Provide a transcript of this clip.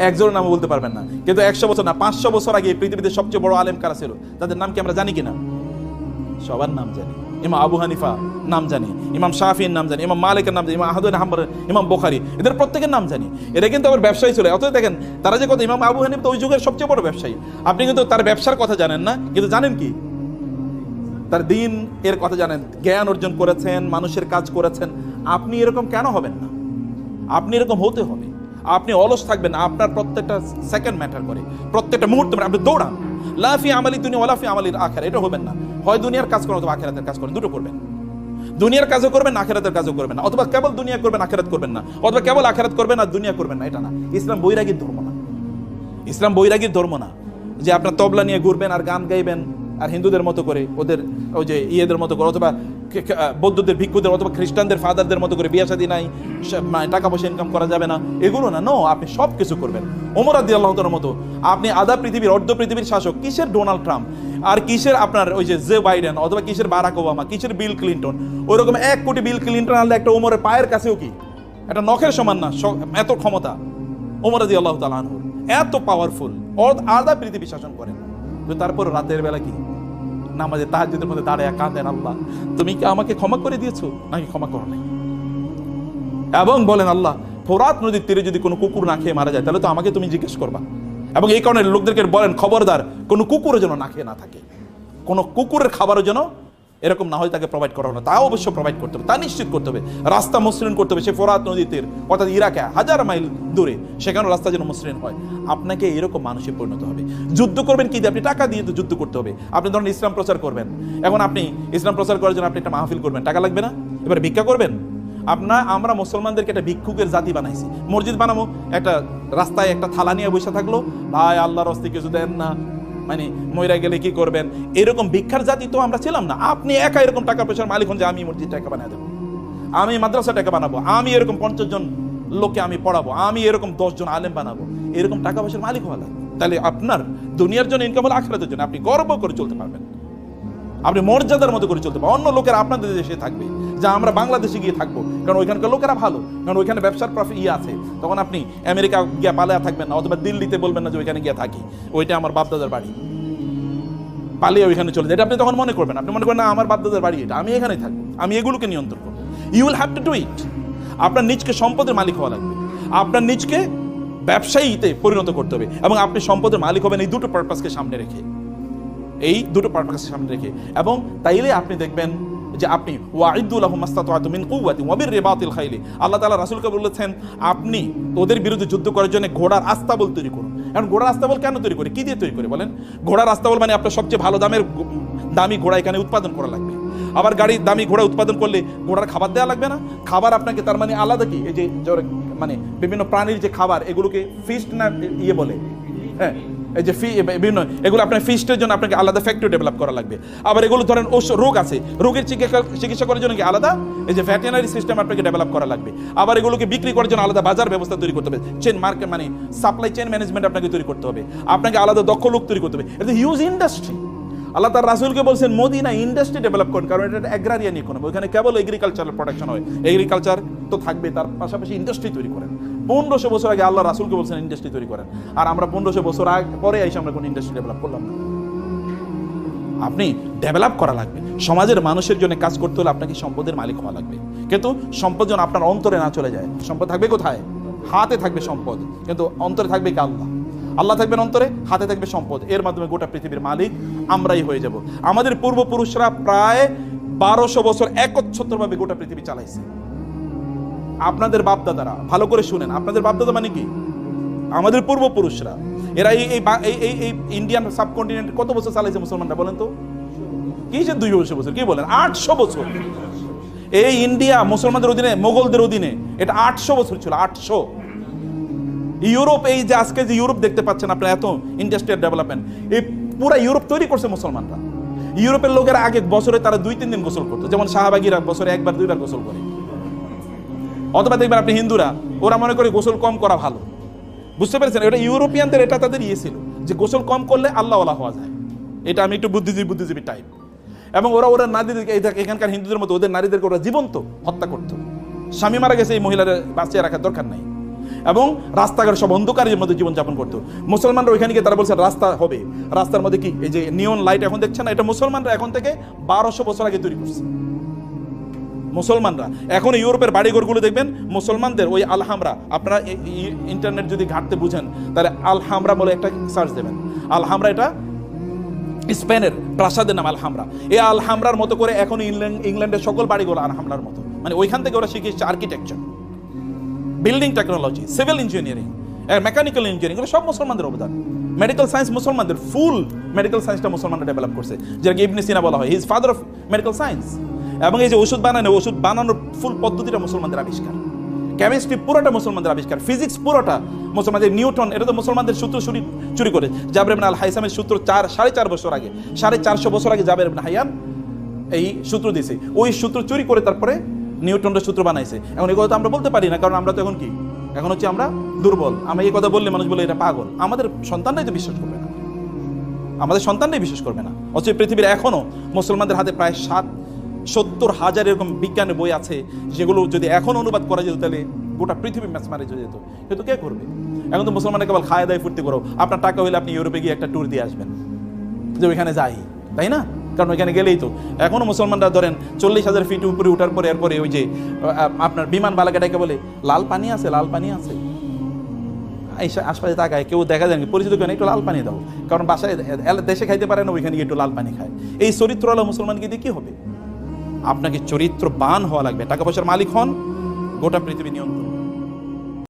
একজনের নাম বলতে পারবেন না, কিন্তু 100 বছর না 500 বছর আগে পৃথিবীতে সবচেয়ে বড় আলেম কারা ছিল, তাদের নাম কি আমরা জানি কিনা? সবার নাম জানি। ইমাম আবু হানিফা নাম জানি, ইমাম শাফির নাম জানি, ইমাম মালিকের নাম জানি, ইমাম আহমদ বিন হাম্বল, ইমাম বুখারী, এদের প্রত্যেকের নাম জানি। এরা কিন্তু আবার ব্যবসায়ী ছিল। অতএব দেখেন তারা যে কথা, ইমাম আবু হানিফা তো ওই যুগের সবচেয়ে বড় ব্যবসায়ী। আপনি কিন্তু তার ব্যবসার কথা জানেন না, কিন্তু জানেন কি তার দিন এর কথা জানেন, জ্ঞান অর্জন করেছেন, মানুষের কাজ করেছেন। আপনি এরকম কেন হবেন না? আপনি এরকম হতে হবে। আপনি অলস থাকবেন, আপনার প্রত্যেকটা সেকেন্ড ম্যাটার করে, প্রত্যেকটা মুহূর্তে আপনি দৌড়ান। লাফি আমালি দুনিয়া ওয়ালাফি আমালিল আখিরা, এটা হবেন না। হয় দুনিয়ার কাজ করেন অথবা আখিরাতের কাজ করেন, দুটো করবেন। দুনিয়ার কাজও করবেন, আখিরাতের কাজও করবেন না, অথবা কেবল দুনিয়া করবেন আখিরাত করবেন না, অথবা কেবল আখিরাত করবেন আর দুনিয়া করবেন না। এটা না, ইসলাম বৈরাগীর ধর্ম না। ইসলাম বৈরাগীর ধর্ম না যে আপনার তবলা নিয়ে ঘুরবেন আর গান গাইবেন আর হিন্দুদের মতো করে, ওদের ওই যে ইয়েদের মতো করে, অথবা বৌদ্ধদের ভিক্ষুদের অথবা খ্রিস্টানদের ফাদারদের মতো করে বিয়ে শাদী নাই, টাকা পয়সা ইনকাম করা যাবে না, এগুলো না। নো, আপনি সব কিছু করবেন ওমর রাদিয়াল্লাহু তাআলার মতো। আপনি আধা পৃথিবীর, অর্ধ পৃথিবীর শাসক। কিসের ডোনাল্ড ট্রাম্প আর কিসের আপনার ওই যে জো বাইডেন অথবা কিসের বারাক ওবামা, কিসের বিল ক্লিন্টন? ওইরকম 1 কোটি বিল ক্লিন্টন আনলে একটা ওমরের পায়ের কাছেও কি একটা নখের সমান না, এত ক্ষমতা ওমর রাদিয়াল্লাহু তাআলা আনহু, এত পাওয়ারফুল, আধা পৃথিবী শাসন করেন। তো তারপর রাতের বেলা কি নামাজে তাহাজ্জুদের মধ্যে দাঁড়ায় কাঁদেন, আল্লাহ তুমি কি আমাকে ক্ষমা করে দিয়েছো নাকি ক্ষমা করো নাই? এবং বলেন, আল্লাহ ফোরাত নদীর তীরে যদি কোনো কুকুর না খেয়ে মারা যায় তাহলে তো আমাকে তুমি জিজ্ঞেস করবা। এবং এই কারণে লোকদেরকে বলেন, খবরদার কোনো কুকুরের যেন না খেয়ে না থাকে, কোনো কুকুরের খাবারের জন্য এরকম না হয় তাকে প্রোভাইড করা হবে, তা অবশ্য প্রোভাইড করতে হবে, তা নিশ্চিত করতে হবে। রাস্তা মসৃণ করতে হবে, সে ফোরাত নদীর তীর অর্থাৎ ইরাকে 1000 মাইল দূরে, সেখানে রাস্তা যেন মসৃণ হয়। আপনাকে এরকম মানুষে পরিণত হবে। যুদ্ধ করবেন কি দিয়ে? আপনি টাকা দিয়ে তো যুদ্ধ করতে হবে। আপনি ধরেন ইসলাম প্রচার করবেন, এখন আপনি ইসলাম প্রচার করার জন্য আপনি একটা মাহফিল করবেন, টাকা লাগবে না? এবার ভিক্ষা করবেন। আমরা মুসলমানদেরকে একটা ভিক্ষুকের জাতি বানাইছি। মসজিদ বানাবো, একটা রাস্তায় একটা থালা নিয়ে বসে থাকলো, ভাই আল্লাহর রাস্তায় কিছু দেন না, মানে মইরা গেলে কি করবেন, এরকম ভিক্ষার জাতি তো আমরা ছিলাম না। আপনি একা এরকম টাকা পয়সার মালিক হন যে আমি মসজিদ টাকা বানিয়ে দেবো, আমি মাদ্রাসা টাকা বানাবো, আমি এরকম 50 জন লোককে আমি পড়াবো, আমি এরকম 10 জন আলেম বানাবো, এরকম টাকা পয়সার মালিক হওয়া লাগে। তাহলে আপনার দুনিয়ার জন্য ইনকাম হলো, আখিরাতের জন্য আপনি গর্ব করে চলতে পারবেন, আপনি মর্যাদার মতো করে চলতে পারবেন। অন্য লোকেরা আপনাদের দেশে থাকবে, যা আমরা বাংলাদেশে গিয়ে থাকবো, কারণ ওইখানকার লোকেরা ভালো, কারণ ওইখানে ব্যবসার প্রফিট আছে। তখন আপনি আমেরিকা গিয়ে পালিয়ে থাকবেন না, অথবা দিল্লিতে বলবেন না যে ওইখানে গিয়ে থাকি, ওইটা আমার বাপদাদার বাড়ি, পালিয়ে ওইখানে চলে যায়। এটা আপনি তখন মনে করবেন, আপনি মনে করেন না আমার বাপদাদার বাড়ি এটা, আমি এখানেই থাকবো, আমি এগুলোকে নিয়ন্ত্রণ করবো। You will have to do it. আপনার নিজকে সম্পদের মালিক হওয়া লাগবে, আপনার নিজকে ব্যবসায়ীতে পরিণত করতে হবে, এবং আপনি সম্পদের মালিক হবেন এই দুটো পারপাসকে সামনে রেখে, এই দুটো পারপাসকে সামনে রেখে। এবং তাইলে আপনি দেখবেন যে আপনি ওয়াইদু লাহুম মাসতাতআতু মিন কুওয়াতিন ওয়া বিররিবাতিল খাইলি, আল্লাহ তাআলা রাসূলকে বলেছেন আপনি ওদের বিরুদ্ধে যুদ্ধ করার জন্য ঘোড়ার আস্তাবল তৈরি করুন। এখন ঘোড়ার আস্তাবল কেন তৈরি করে, কি দিয়ে তৈরি করে বলেন? ঘোড়ার আস্তাবল মানে আপনার সবচেয়ে ভালো দামি ঘোড়া এখানে উৎপাদন করা লাগবে। আবার গাড়ির দামি ঘোড়া উৎপাদন করলে ঘোড়ার খাবার দেওয়া লাগবে না? খাবার আপনাকে তার মানে আলাদা কি, এই যে মানে বিভিন্ন প্রাণীর যে খাবার, এগুলোকে ফিস্ট না ইয়ে বলে, হ্যাঁ এই যে বিভিন্ন এগুলো আপনার ফিস্টের জন্য আপনাকে আলাদা ফ্যাক্টরি ডেভেলপ করা লাগবে। আবার এগুলো ধরেন রোগ আছে, রোগের চিকিৎসা করার জন্য কি আলাদা এই যে ভেটেরিনারি সিস্টেম আপনাকে ডেভেলপ করা লাগবে। আবার এগুলোকে বিক্রি করার জন্য আলাদা বাজার ব্যবস্থা তৈরি করতে হবে, চেন মার্কেট মানে সাপ্লাই চেন ম্যানেজমেন্ট আপনাকে তৈরি করতে হবে, আপনাকে আলাদা দক্ষ লোক তৈরি করতে হবে। এটা হিউজ ইন্ডাস্ট্রি। আল্লাহ তার রাসূলকে বলছেন মদিনা ইন্ডাস্ট্রি ডেভেলপ করুন, কারণ এটা অ্যাগ্রারিয়ান ইকোনমি, ওইখানে কেবল এগ্রিকালচারাল প্রোডাকশন হয়, এগ্রিকালচার তো থাকবে, তার পাশাপাশি ইন্ডাস্ট্রি তৈরি করেন। 1500 বছর আগে আল্লাহ রাসূলকে বলছেন ইন্ডাস্ট্রি তৈরি করেন, আর আমরা 1500 বছর পরে এসে আমরা কোনো ইন্ডাস্ট্রি ডেভেলপ করলাম না। আপনি ডেভেলপ করা লাগবে, সমাজের মানুষের জন্য কাজ করতে হলে আপনাকে সম্পদের মালিক হওয়া লাগবে। কিন্তু সম্পদ যেন আপনার অন্তরে না চলে যায়। সম্পদ থাকবে কোথায়? হাতে থাকবে সম্পদ, কিন্তু অন্তরে থাকবে কি আল্লাহ। আল্লাহ থাকবেন অন্তরে, হাতে থাকবে সম্পদ, এর মাধ্যমে গোটা পৃথিবীর মালিক আমরাই হয়ে যাব। আমাদের পূর্বপুরুষরা প্রায় 1200 বছর একচ্ছত্রভাবে গোটা পৃথিবী চালাইছে। আপনাদের বাপদাদারা, ভালো করে শুনেন, আপনাদের বাপদাদা মানে কি? আমাদের পূর্বপুরুষরা, এরা এই ইন্ডিয়ান সাবকন্টিনেন্ট কত বছর চালাইছে মুসলমানরা বলেন তো? কি যে 200 বছর, কি বলেন 800 বছর। এই ইন্ডিয়া মুসলমানদের অধীনে, মোগলদের অধীনে, এটা 800 বছর ছিল, 800। ইউরোপ, এই যে আজকে যে ইউরোপ দেখতে পাচ্ছেন আপনারা, এত ইন্ডাস্ট্রিয়াল ডেভেলপমেন্ট, এই পুরো ইউরোপ তৈরি করছে মুসলমানরা। ইউরোপের লোকেরা আগে বছরে তারা 2-3 দিন গোসল করতো, যেমন শাহবাগীরা বছরে 1-2 বার গোসল করে। অথবা দেখবেন আপনি হিন্দুরা, ওরা মনে করে গোসল কম করা ভালো, বুঝতে পেরেছেন? এটা ইউরোপিয়ানদের, এটা তাদের ইয়ে ছিল যে গোসল কম করলে আল্লাহওয়ালা হওয়া যায়। এটা আমি একটু বুদ্ধিজীবী টাইপ। এবং ওরা নারীদেরকে, এখানকার হিন্দুদের মতো ওদের নারীদেরকে ওরা জীবন্ত হত্যা করতো। স্বামী মারা গেছে, এই মহিলার বাঁচিয়ে রাখার দরকার নাই। এবং রাস্তাঘাট সব অন্ধকারের মধ্যে জীবনযাপন করতো। মুসলমানরা ওইখানে গিয়ে তারা বলছে রাস্তা হবে, রাস্তার মধ্যে কি এই যে নিয়ন লাইট এখন দেখছেন না, এটা মুসলমানরা এখন থেকে 1200 বছর আগে তৈরি করছে। মুসলমানরা এখন ইউরোপের বাড়িঘরগুলো দেখবেন মুসলমানদের ওই আলহামরা, আপনারা ইন্টারনেট যদি ঘাটতে বুঝেন তাহলে আলহামরা বলে একটা সার্চ দেবেন। আলহামরা এটা স্পেনের প্রাসাদের নাম আলহামরা। এই আলহামরার মতো করে এখন ইংল্যান্ডের সকল বাড়িঘর আলহামরার মতো, মানে ওইখান থেকে ওরা শিখেছে architecture, building technology, civil engineering, mechanical engineering, এগুলো সব মুসলমানদের অবদান। মেডিকেল সায়েন্স মুসলমানদের, ফুল মেডিকেল সায়েন্সটা মুসলমানরা ডেভেলপ করছে, যেটাকে ইবনে সিনা বলা হয়, he is father of medical science. এবং এই যে ওষুধ বানানোর ফুল পদ্ধতিটা মুসলমানদের আবিষ্কার, কেমিস্ট্রি পুরোটা মুসলমানদের আবিষ্কার, ফিজিক্স পুরোটা মুসলমানদের, নিউটন এটা তো মুসলমানদের সূত্র চুরি করে জাবের ইবনে আল হাইসামের সূত্র 4.5 বছর আগে, 450 বছর আগে জাবের ইবনে হাইয়ান এই সূত্র দিয়েছে, ওই সূত্র চুরি করে তারপরে নিউটনের সূত্র বানাইছে। এখন এই কথা তো আমরা বলতে পারি না, কারণ আমরা তো এখন কি, এখন হচ্ছে আমরা দুর্বল। আমরা এই কথা বললে মানুষ বলে এটা পাগল। আমাদের সন্তানরাই তো বিশ্বাস করবে না, আমাদের সন্তানরাই বিশ্বাস করবে না। অথচ পৃথিবীর এখনো মুসলমানদের হাতে প্রায় 70,000 এরকম বিজ্ঞানের বই আছে, যেগুলো যদি এখন অনুবাদ করা যেত তাহলে গোটা পৃথিবী ম্যাচমারেজ হয়ে যেত। কিন্তু কে করবে? এখন তো মুসলমানরা কেবল খায় দায় ফুর্তি করো। আপনার টাকা হলে আপনি ইউরোপে গিয়ে একটা ট্যুর দিয়ে আসবেন, যে ওইখানে যাই, তাই না? কারণ ওইখানে গেলেই তো এখনো মুসলমানরা ধরেন 40,000 ফিট উপরে উঠার পরে এরপরে ওই যে আপনার বিমান বালাকাটাকে বলে লাল পানি আছে, লাল পানি আছে, আশপাশে তাকায় কেউ দেখা যায় পরিচিত কেউ একটু লাল পানি দাও, কারণ বাসায় দেশে খাইতে পারে না, ওইখানে গিয়ে একটু লাল পানি খায়। এই চরিত্র হলো মুসলমানকে দিয়ে কি হবে? আপনাকে চরিত্রবান হওয়া লাগবে, টাকা পয়সার মালিক হন, গোটা পৃথিবী নিয়ন্ত্রণ।